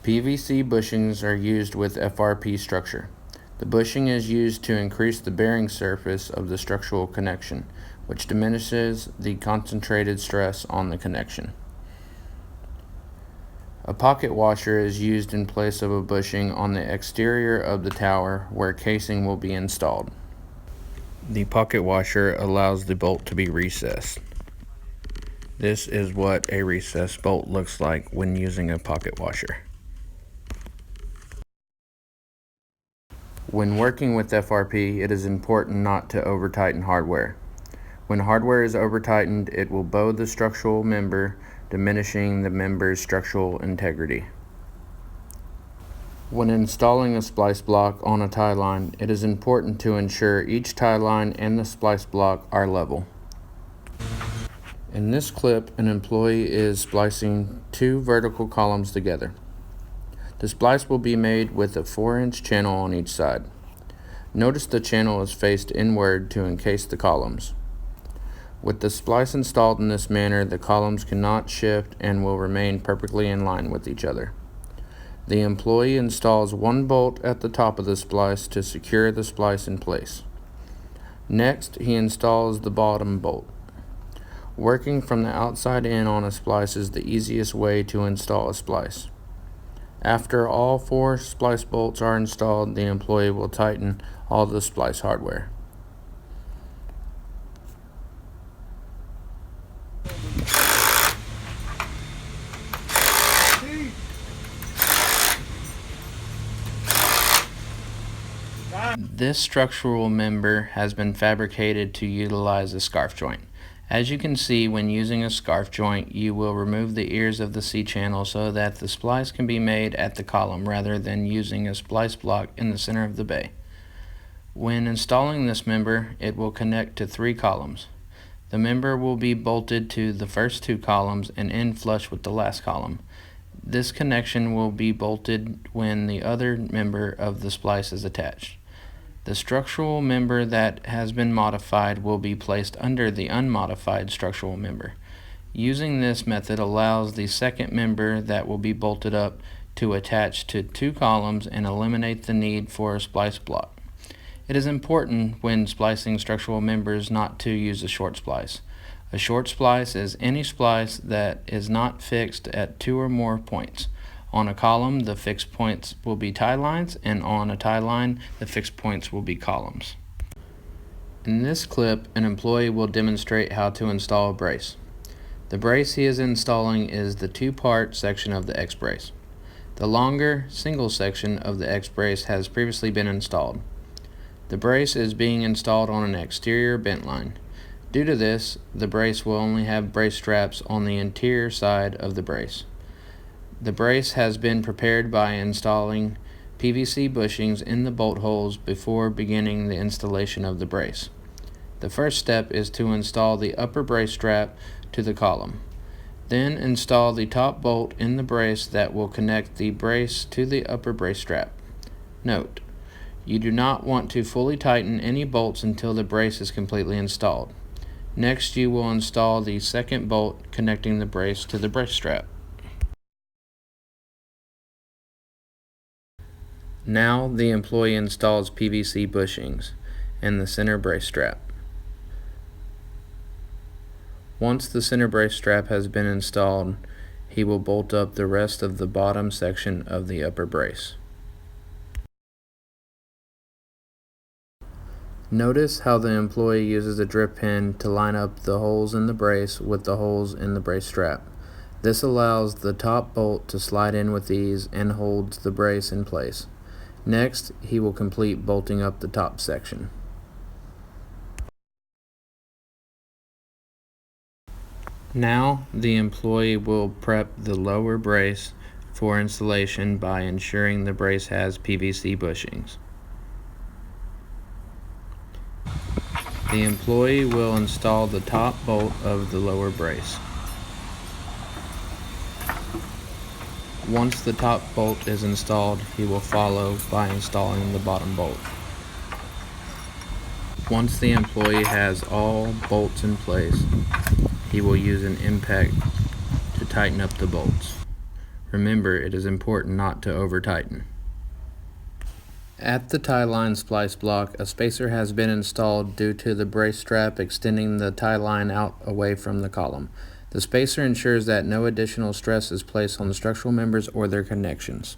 PVC bushings are used with FRP structure. The bushing is used to increase the bearing surface of the structural connection, which diminishes the concentrated stress on the connection. A pocket washer is used in place of a bushing on the exterior of the tower where casing will be installed. The pocket washer allows the bolt to be recessed. This is what a recessed bolt looks like when using a pocket washer. When working with FRP, it is important not to over-tighten hardware. When hardware is over-tightened, it will bow the structural member, diminishing the member's structural integrity. When installing a splice block on a tie line, it is important to ensure each tie line and the splice block are level. In this clip, an employee is splicing two vertical columns together. The splice will be made with a 4-inch channel on each side. Notice the channel is faced inward to encase the columns. With the splice installed in this manner, the columns cannot shift and will remain perfectly in line with each other. The employee installs one bolt at the top of the splice to secure the splice in place. Next, he installs the bottom bolt. Working from the outside in on a splice is the easiest way to install a splice. After all 4 splice bolts are installed, the employee will tighten all the splice hardware. This structural member has been fabricated to utilize a scarf joint. As you can see, when using a scarf joint, you will remove the ears of the C-channel so that the splice can be made at the column rather than using a splice block in the center of the bay. When installing this member, it will connect to 3 columns. The member will be bolted to the first 2 columns and end flush with the last column. This connection will be bolted when the other member of the splice is attached. The structural member that has been modified will be placed under the unmodified structural member. Using this method allows the second member that will be bolted up to attach to 2 columns and eliminate the need for a splice block. It is important when splicing structural members not to use a short splice. A short splice is any splice that is not fixed at 2 or more points. On a column, the fixed points will be tie lines, and on a tie line, the fixed points will be columns. In this clip, an employee will demonstrate how to install a brace. The brace he is installing is the 2-part section of the X-brace. The longer, single section of the X-brace has previously been installed. The brace is being installed on an exterior bent line. Due to this, the brace will only have brace straps on the interior side of the brace. The brace has been prepared by installing PVC bushings in the bolt holes before beginning the installation of the brace. The first step is to install the upper brace strap to the column. Then install the top bolt in the brace that will connect the brace to the upper brace strap. Note: you do not want to fully tighten any bolts until the brace is completely installed. Next, you will install the second bolt connecting the brace to the brace strap. Now the employee installs PVC bushings and the center brace strap. Once the center brace strap has been installed, he will bolt up the rest of the bottom section of the upper brace. Notice how the employee uses a drip pin to line up the holes in the brace with the holes in the brace strap. This allows the top bolt to slide in with ease and holds the brace in place. Next, he will complete bolting up the top section. Now, the employee will prep the lower brace for installation by ensuring the brace has PVC bushings. The employee will install the top bolt of the lower brace. Once the top bolt is installed, he will follow by installing the bottom bolt. Once the employee has all bolts in place, he will use an impact to tighten up the bolts. Remember, it is important not to over-tighten. At the tie line splice block, a spacer has been installed due to the brace strap extending the tie line out away from the column. The spacer ensures that no additional stress is placed on the structural members or their connections.